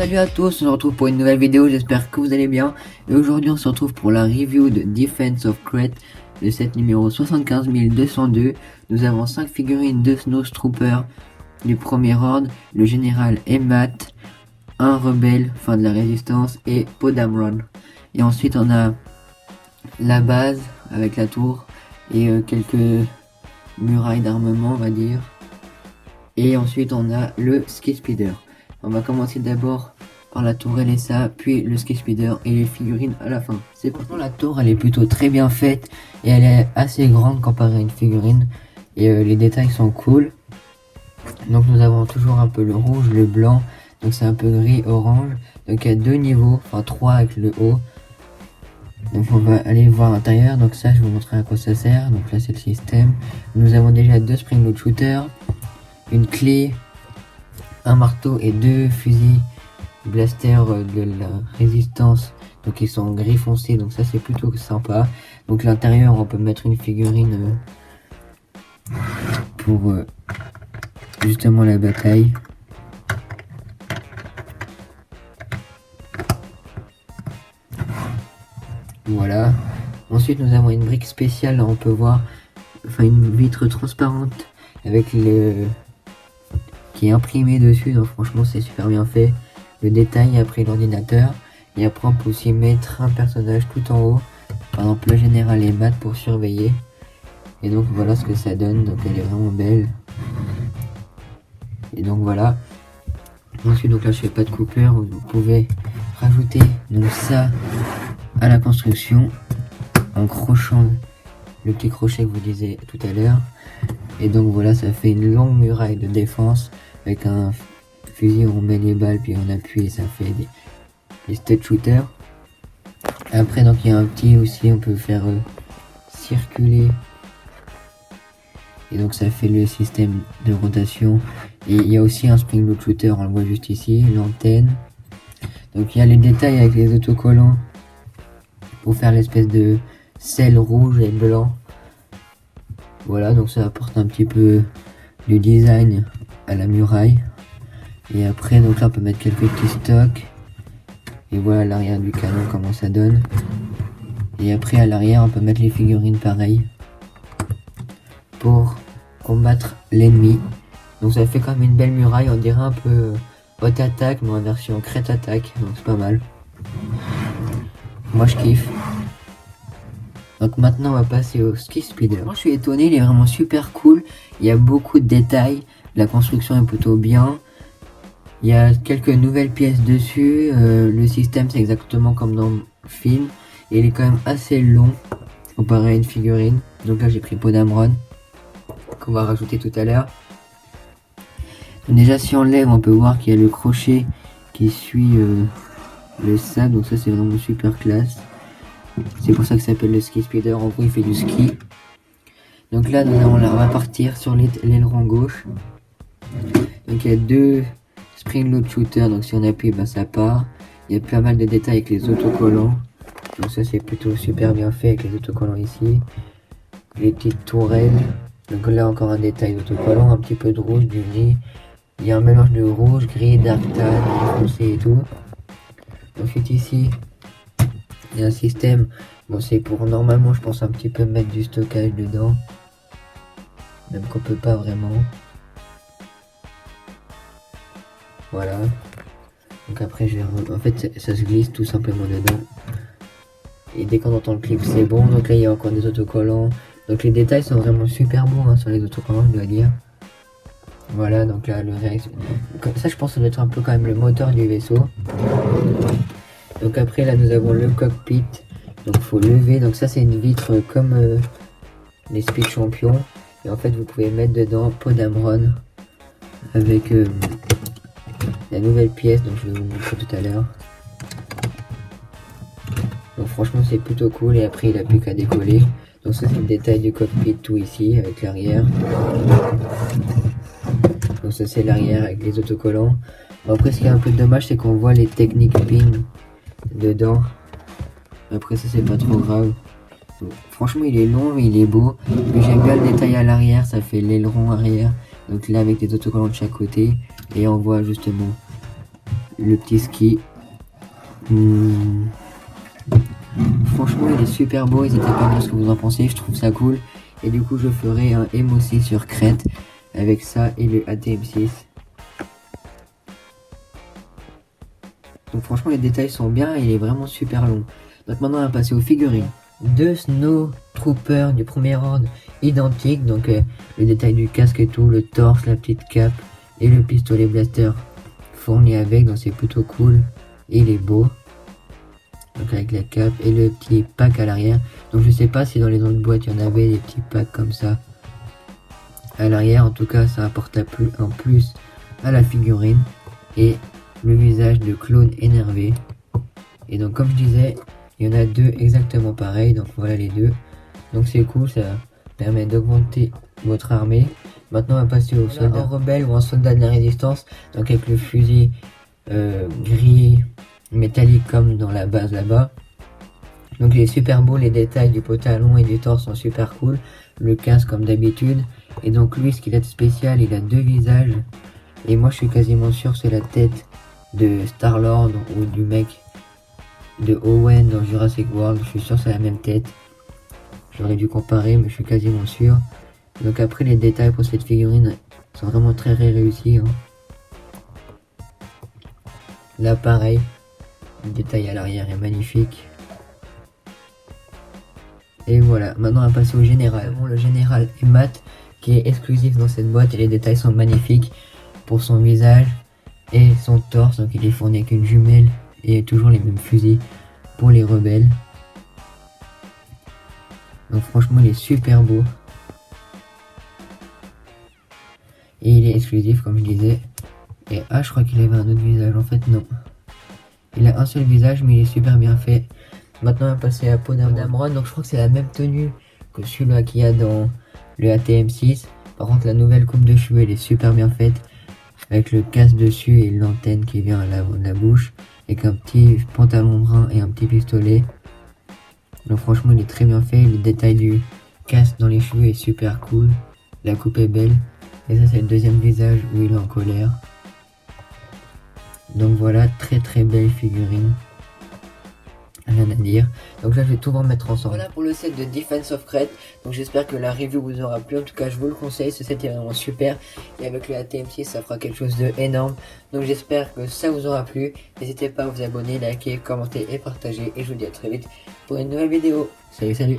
Salut à tous, on se retrouve pour une nouvelle vidéo, j'espère que vous allez bien. Et aujourd'hui on se retrouve pour la review de Defense of Crete, le set numéro 75202. Nous avons 5 figurines de Snowtrooper du premier ordre, le général Emmat, un rebelle, fin de la résistance, et Podamron. Et ensuite on a la base avec la tour et quelques murailles d'armement on va dire. Et ensuite on a le Ski Speeder. On va commencer d'abord par la tourelle et ça, puis le Ski Speeder et les figurines à la fin. C'est pourtant la tour, elle est plutôt très bien faite et elle est assez grande comparée à une figurine. Et les détails sont cool. Donc nous avons toujours un peu le rouge, le blanc, donc c'est un peu gris, orange. Donc il y a deux niveaux, enfin 3 avec le haut. Donc on va aller voir l'intérieur, donc ça je vais vous montrer à quoi ça sert. Donc là c'est le système. Nous avons déjà deux spring load shooters, une clé, un marteau et deux fusils blaster de la résistance, donc ils sont gris foncé, donc ça c'est plutôt sympa. Donc l'intérieur on peut mettre une figurine pour justement la bataille. Voilà. Ensuite nous avons une brique spéciale, là on peut voir, enfin une vitre transparente avec le qui est imprimé dessus, donc franchement c'est super bien fait. Le détail après l'ordinateur, et après on peut aussi mettre un personnage tout en haut, par exemple le général Emmat pour surveiller. Et donc voilà ce que ça donne, donc elle est vraiment belle. Et donc voilà. Ensuite donc là je fais pas de coupure, vous pouvez rajouter donc ça à la construction en crochant le petit crochet que vous disiez tout à l'heure. Et donc voilà, ça fait une longue muraille de défense avec un fusil où on met les balles puis on appuie et ça fait des stud shooters. Après donc il y a un petit aussi, on peut faire circuler et donc ça fait le système de rotation. Et il y a aussi un spring load shooter, on le voit juste ici, l'antenne. Donc il y a les détails avec les autocollants pour faire l'espèce de sel rouge et blanc. Voilà, donc ça apporte un petit peu du design à la muraille. Et après donc là on peut mettre quelques petits stocks. Et voilà l'arrière du canon comment ça donne. Et après à l'arrière on peut mettre les figurines pareilles pour combattre l'ennemi. Donc ça fait quand même une belle muraille, on dirait un peu haute attaque mais en version crête attaque, donc c'est pas mal. Moi je kiffe. Donc maintenant on va passer au Ski Speeder. Moi je suis étonné, il est vraiment super cool. Il y a beaucoup de détails, la construction est plutôt bien. Il y a quelques nouvelles pièces dessus. Le système c'est exactement comme dans le film. Et il est quand même assez long comparé à une figurine. Donc là j'ai pris Podamron qu'on va rajouter tout à l'heure. Déjà si on lève on peut voir qu'il y a le crochet qui suit le sable. Donc ça c'est vraiment super classe. C'est pour ça que ça s'appelle le Ski Speeder, en gros il fait du ski. Donc là on va partir sur l'aileron gauche. Donc il y a deux spring load shooters, donc si on appuie ça part. Il y a pas mal de détails avec les autocollants. Donc ça c'est plutôt super bien fait avec les autocollants ici. Les petites tourelles. Donc là encore un détail d'autocollant, un petit peu de rouge, du gris. Il y a un mélange de rouge, gris, dark tan, foncé et tout. Ensuite ici il y a un système, bon c'est pour normalement je pense un petit peu mettre du stockage dedans, même qu'on peut pas vraiment. Voilà. Donc après en fait ça se glisse tout simplement dedans. Et dès qu'on entend le clip c'est bon. Donc là il y a encore des autocollants. Donc les détails sont vraiment super bons sur les autocollants je dois dire. Voilà donc là le reste. Ça je pense que ça doit être un peu quand même le moteur du vaisseau. Donc après là nous avons le cockpit, donc faut lever, donc ça c'est une vitre comme les Speed Champions. Et en fait vous pouvez mettre dedans Podamron avec la nouvelle pièce, donc je vais vous montrer tout à l'heure. Donc franchement c'est plutôt cool et après il a plus qu'à décoller. Donc ça c'est le détail du cockpit tout ici avec l'arrière. Donc ça c'est l'arrière avec les autocollants. Bon, après ce qui est un peu dommage c'est qu'on voit les techniques pin dedans. Après ça c'est pas trop grave. Donc, franchement il est long mais il est beau. Mais j'aime bien le détail à l'arrière, ça fait l'aileron arrière. Donc là avec des autocollants de chaque côté. Et on voit justement le petit ski. Franchement il est super beau, n'hésitez pas à me dire ce que vous en pensez, je trouve ça cool. Et du coup je ferai un M aussi sur Crête avec ça et le ATM6. Donc franchement les détails sont bien et il est vraiment super long. Donc maintenant on va passer aux figurines. Deux Snow Troopers du premier ordre identiques, donc le détail du casque et tout, le torse, la petite cape et le pistolet blaster fourni avec, donc c'est plutôt cool et il est beau. Donc avec la cape et le petit pack à l'arrière. Donc je sais pas si dans les autres boîtes il y en avait des petits packs comme ça à l'arrière. En tout cas ça apporte un plus à la figurine. Et le visage de clone énervé. Et donc comme je disais, il y en a deux exactement pareils. Donc voilà les deux. Donc c'est cool, ça permet d'augmenter votre armée. Maintenant on va passer au soldat rebelle ou un soldat de la résistance. Donc avec le fusil gris métallique comme dans la base là-bas. Donc il est super beau, les détails du pantalon et du torse sont super cool. Le casque comme d'habitude. Et donc lui, ce qu'il a de spécial, il a deux visages. Et moi je suis quasiment sûr c'est la tête de Star-Lord ou du mec de Owen dans Jurassic World. Je suis sûr c'est la même tête. J'aurais dû comparer mais je suis quasiment sûr. Donc après les détails pour cette figurine sont vraiment très réussis. Là pareil. Le détail à l'arrière est magnifique. Et voilà, maintenant on va passer au général. Bon, le général est mat, qui est exclusif dans cette boîte et les détails sont magnifiques pour son visage et son torse. Donc il est fourni avec une jumelle et toujours les mêmes fusils pour les rebelles. Donc franchement il est super beau. Et il est exclusif comme je disais. Et ah je crois qu'il avait un autre visage, en fait non. Il a un seul visage mais il est super bien fait. Maintenant on va passer à Poe Dameron. Donc je crois que c'est la même tenue que celui-là qu'il y a dans le ATM6. Par contre la nouvelle coupe de cheveux elle est super bien faite. Avec le casque dessus et l'antenne qui vient à la bouche. Avec un petit pantalon brun et un petit pistolet. Donc franchement il est très bien fait. Le détail du casque dans les cheveux est super cool. La coupe est belle. Et ça c'est le deuxième visage où il est en colère. Donc voilà, très belle figurine. Rien à dire. Donc là je vais tout vous remettre ensemble. Voilà pour le set de Defense of Crete. Donc j'espère que la review vous aura plu. En tout cas je vous le conseille, ce set est vraiment super. Et avec le ATM6 ça fera quelque chose de énorme. Donc j'espère que ça vous aura plu. N'hésitez pas à vous abonner, liker, commenter et partager. Et je vous dis à très vite pour une nouvelle vidéo. Salut.